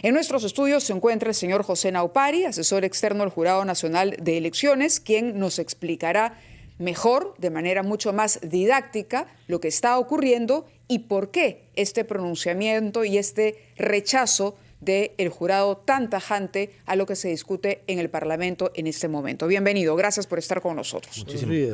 En nuestros estudios se encuentra el señor José Naupari, asesor externo del Jurado Nacional de Elecciones, quien nos explicará mejor, de manera mucho más didáctica, lo que está ocurriendo y por qué este pronunciamiento y este rechazo del jurado tan tajante a lo que se discute en el Parlamento en este momento. Bienvenido, gracias por estar con nosotros.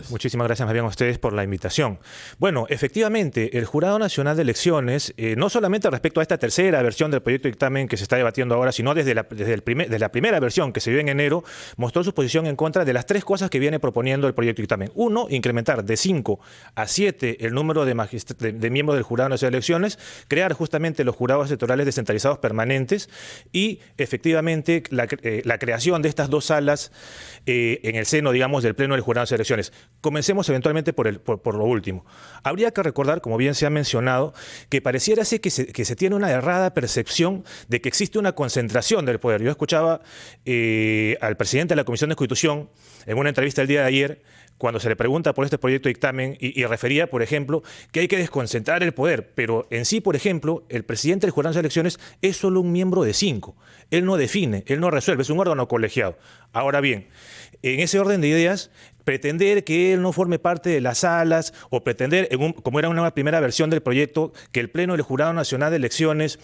Muchísimas gracias más bien a ustedes por la invitación. Bueno, efectivamente, el Jurado Nacional de Elecciones, no solamente respecto a esta tercera versión del proyecto de dictamen que se está debatiendo ahora, sino desde la primera versión que se dio en enero, mostró su posición en contra de las tres cosas que viene proponiendo el proyecto de dictamen. Uno, incrementar de 5 a 7 el número de miembros del Jurado Nacional de Elecciones, crear justamente los jurados electorales descentralizados permanentes y efectivamente la creación de estas dos salas en el seno, digamos, del Pleno del Jurado de Elecciones. Comencemos eventualmente por lo último. Habría que recordar, como bien se ha mencionado, que pareciera ser que se tiene una errada percepción de que existe una concentración del poder. Yo escuchaba al presidente de la Comisión de Constitución en una entrevista el día de ayer, cuando se le pregunta por este proyecto de dictamen y refería, por ejemplo, que hay que desconcentrar el poder, pero en sí, por ejemplo, el presidente del Jurado de Elecciones es solo un miembro de 5. Él no define, él no resuelve, es un órgano colegiado. Ahora bien, en ese orden de ideas, pretender que él no forme parte de las salas o pretender, como era una primera versión del proyecto, que el Pleno del Jurado Nacional de Elecciones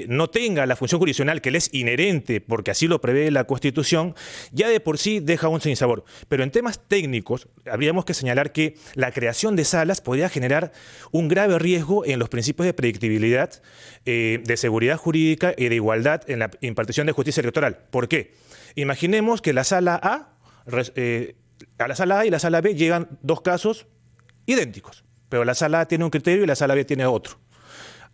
no tenga la función jurisdiccional que le es inherente, porque así lo prevé la Constitución, ya de por sí deja un sinsabor. Pero en temas técnicos, habríamos que señalar que la creación de salas podría generar un grave riesgo en los principios de predictibilidad, de seguridad jurídica y de igualdad en la impartición de justicia electoral. ¿Por qué? Imaginemos que la sala A la sala A y la sala B llegan dos casos idénticos, pero la sala A tiene un criterio y la sala B tiene otro.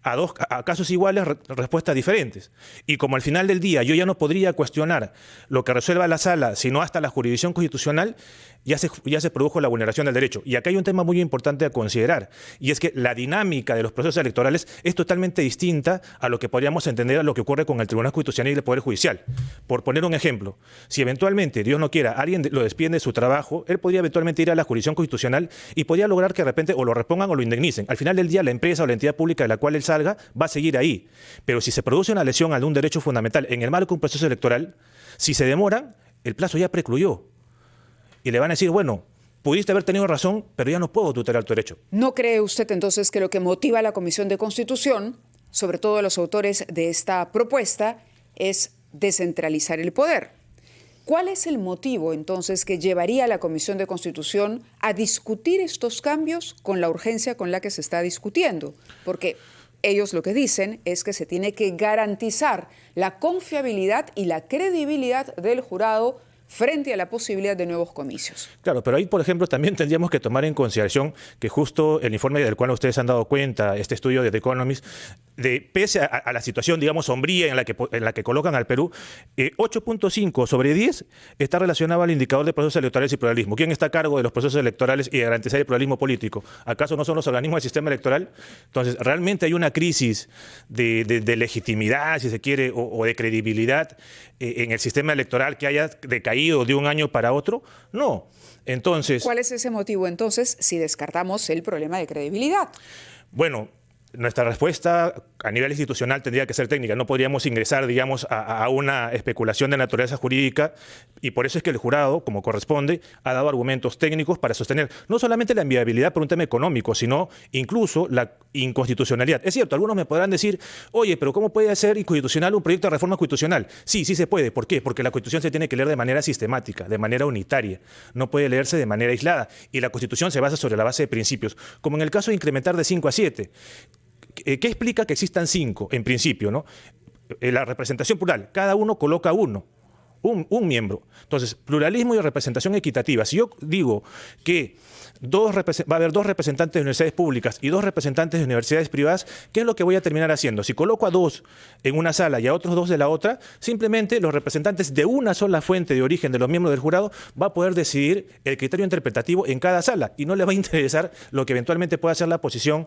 A casos iguales, respuestas diferentes. Y como al final del día yo ya no podría cuestionar lo que resuelva la sala, sino hasta la jurisdicción constitucional, ya se produjo la vulneración del derecho. Y acá hay un tema muy importante a considerar, y es que la dinámica de los procesos electorales es totalmente distinta a lo que podríamos entender a lo que ocurre con el Tribunal Constitucional y el Poder Judicial. Por poner un ejemplo, si eventualmente, Dios no quiera, alguien lo despide de su trabajo, él podría eventualmente ir a la jurisdicción constitucional y podría lograr que de repente o lo repongan o lo indemnicen. Al final del día, la empresa o la entidad pública de la cual él salga va a seguir ahí. Pero si se produce una lesión a un derecho fundamental en el marco de un proceso electoral, si se demoran, el plazo ya precluyó. Y le van a decir, bueno, pudiste haber tenido razón, pero ya no puedo tutelar tu derecho. ¿No cree usted entonces que lo que motiva a la Comisión de Constitución, sobre todo a los autores de esta propuesta, es descentralizar el poder? ¿Cuál es el motivo entonces que llevaría a la Comisión de Constitución a discutir estos cambios con la urgencia con la que se está discutiendo? Porque ellos lo que dicen es que se tiene que garantizar la confiabilidad y la credibilidad del jurado frente a la posibilidad de nuevos comicios. Claro, pero ahí, por ejemplo, también tendríamos que tomar en consideración que justo el informe del cual ustedes han dado cuenta, este estudio de The Economist, pese a la situación, digamos, sombría en la que colocan al Perú, 8.5 sobre 10 está relacionado al indicador de procesos electorales y pluralismo. ¿Quién está a cargo de los procesos electorales y de garantizar el pluralismo político? ¿Acaso no son los organismos del sistema electoral? Entonces, ¿realmente hay una crisis de legitimidad, si se quiere, o de credibilidad en el sistema electoral que haya decaído de un año para otro? No. Entonces, ¿cuál es ese motivo entonces si descartamos el problema de credibilidad? Bueno, nuestra respuesta a nivel institucional tendría que ser técnica. No podríamos ingresar, digamos, a una especulación de naturaleza jurídica, y por eso es que el jurado, como corresponde, ha dado argumentos técnicos para sostener no solamente la inviabilidad por un tema económico, sino incluso la inconstitucionalidad. Es cierto, algunos me podrán decir, oye, pero ¿cómo puede ser inconstitucional un proyecto de reforma constitucional? Sí, sí se puede. ¿Por qué? Porque la Constitución se tiene que leer de manera sistemática, de manera unitaria. No puede leerse de manera aislada. Y la Constitución se basa sobre la base de principios, como en el caso de incrementar de 5 a 7. ¿Qué explica que existan 5 en principio, ¿no? La representación plural, cada uno coloca un miembro. Entonces, pluralismo y representación equitativa. Si yo digo que va a haber 2 representantes de universidades públicas y 2 representantes de universidades privadas, ¿qué es lo que voy a terminar haciendo? Si coloco a 2 en una sala y a otros 2 de la otra, simplemente los representantes de una sola fuente de origen de los miembros del jurado va a poder decidir el criterio interpretativo en cada sala, y no le va a interesar lo que eventualmente pueda ser la posición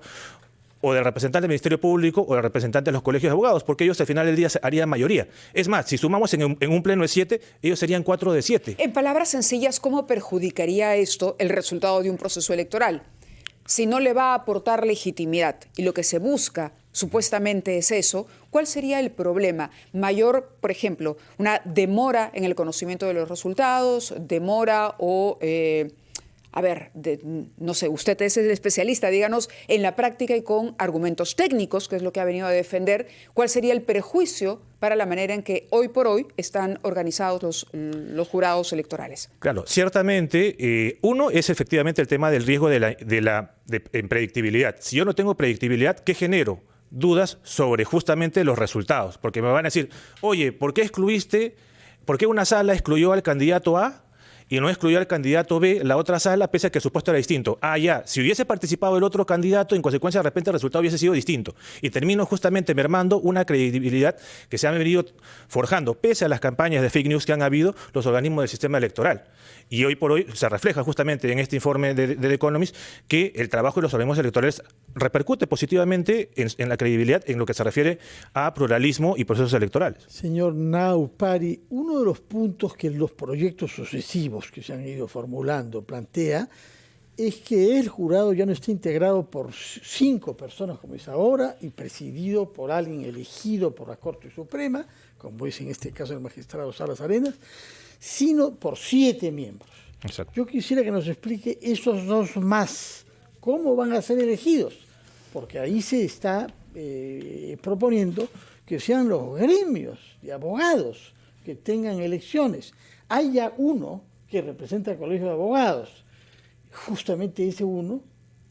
o del representante del Ministerio Público o del representante de los colegios de abogados, porque ellos al final del día harían mayoría. Es más, si sumamos en un pleno de 7, ellos serían 4 de 7. En palabras sencillas, ¿cómo perjudicaría esto el resultado de un proceso electoral? Si no le va a aportar legitimidad y lo que se busca supuestamente es eso, ¿cuál sería el problema? Mayor, por ejemplo, una demora en el conocimiento de los resultados, demora o... no sé, usted es el especialista, díganos en la práctica y con argumentos técnicos, que es lo que ha venido a defender, ¿cuál sería el prejuicio para la manera en que hoy por hoy están organizados los jurados electorales? Claro, ciertamente, uno es efectivamente el tema del riesgo de predictibilidad. Si yo no tengo predictibilidad, ¿qué genero? Dudas sobre justamente los resultados, porque me van a decir, oye, ¿por qué una sala excluyó al candidato A y no excluyó al candidato B, la otra sala, pese a que el supuesto era distinto? Ah, ya, si hubiese participado el otro candidato, en consecuencia, de repente el resultado hubiese sido distinto. Y termino justamente mermando una credibilidad que se ha venido forjando, pese a las campañas de fake news que han habido los organismos del sistema electoral. Y hoy por hoy se refleja justamente en este informe de The Economist que el trabajo de los organismos electorales repercute positivamente en la credibilidad en lo que se refiere a pluralismo y procesos electorales. Señor Naupari, uno de los puntos que los proyectos sucesivos que se han ido formulando plantea es que el jurado ya no está integrado por 5 personas como es ahora y presidido por alguien elegido por la Corte Suprema, como es en este caso el magistrado Salas Arenas, sino por 7 miembros. Exacto. Yo quisiera que nos explique esos 2 más, cómo van a ser elegidos, porque ahí se está proponiendo que sean los gremios de abogados que tengan elecciones. Hay ya uno que representa al Colegio de Abogados. Justamente ese uno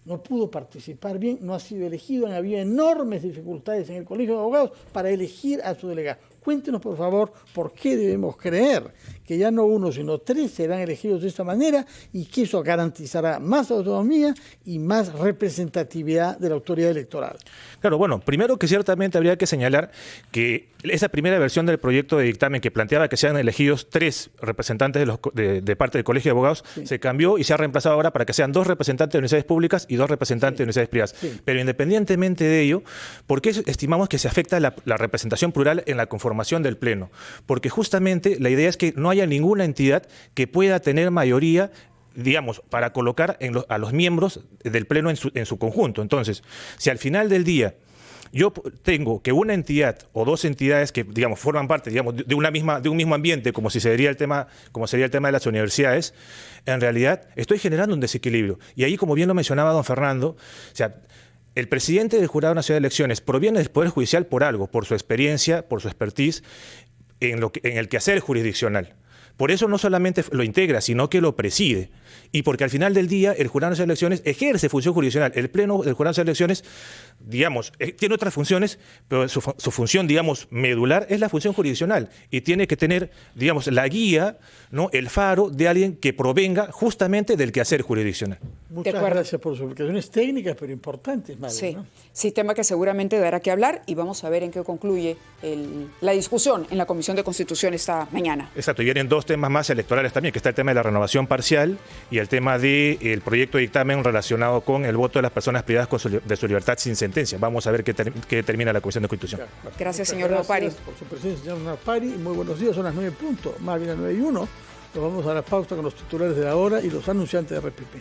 no pudo participar bien, no ha sido elegido, han habido enormes dificultades en el Colegio de Abogados para elegir a su delegado. Cuéntenos, por favor, por qué debemos creer que ya no 1, sino 3 serán elegidos de esta manera y que eso garantizará más autonomía y más representatividad de la autoridad electoral. Claro, bueno, primero que ciertamente habría que señalar que esa primera versión del proyecto de dictamen que planteaba que sean elegidos 3 representantes de parte del Colegio de Abogados, sí, se cambió y se ha reemplazado ahora para que sean 2 representantes de universidades públicas y 2 representantes de universidades privadas. Sí. Pero independientemente de ello, ¿por qué estimamos que se afecta la representación plural en la conformación del Pleno? Porque justamente la idea es que no haya ninguna entidad que pueda tener mayoría, digamos, para colocar a los miembros del Pleno en su conjunto. Entonces, si al final del día yo tengo que una entidad o 2 entidades que, digamos, forman parte, digamos, de un mismo ambiente, como sería el tema de las universidades, en realidad estoy generando un desequilibrio. Y ahí, como bien lo mencionaba don Fernando, o sea, el presidente del Jurado Nacional de Elecciones proviene del Poder Judicial por algo, por su experiencia, por su expertise en el quehacer jurisdiccional. Por eso no solamente lo integra, sino que lo preside. Y porque al final del día el Jurado Nacional de Elecciones ejerce función jurisdiccional. El Pleno del Jurado Nacional de Elecciones, digamos, tiene otras funciones, pero su función, digamos, medular es la función jurisdiccional. Y tiene que tener, digamos, la guía, ¿no?, el faro de alguien que provenga justamente del quehacer jurisdiccional. Muchas gracias por sus explicaciones técnicas, pero importantes, Mario, sí, ¿no? Sí, tema que seguramente dará que hablar y vamos a ver en qué concluye la discusión en la Comisión de Constitución esta mañana. Exacto, y vienen 2 temas más electorales también, que está el tema de la renovación parcial y el tema del proyecto de dictamen relacionado con el voto de las personas privadas de su libertad sin sentencia. Vamos a ver qué termina la Comisión de Constitución. Gracias, señor Naupari. Gracias por su presencia, señor Naupari. Muy buenos días, son las 9 puntos, más bien las 9:01. Nos vamos a la pausa con los titulares de la hora y los anunciantes de RPP.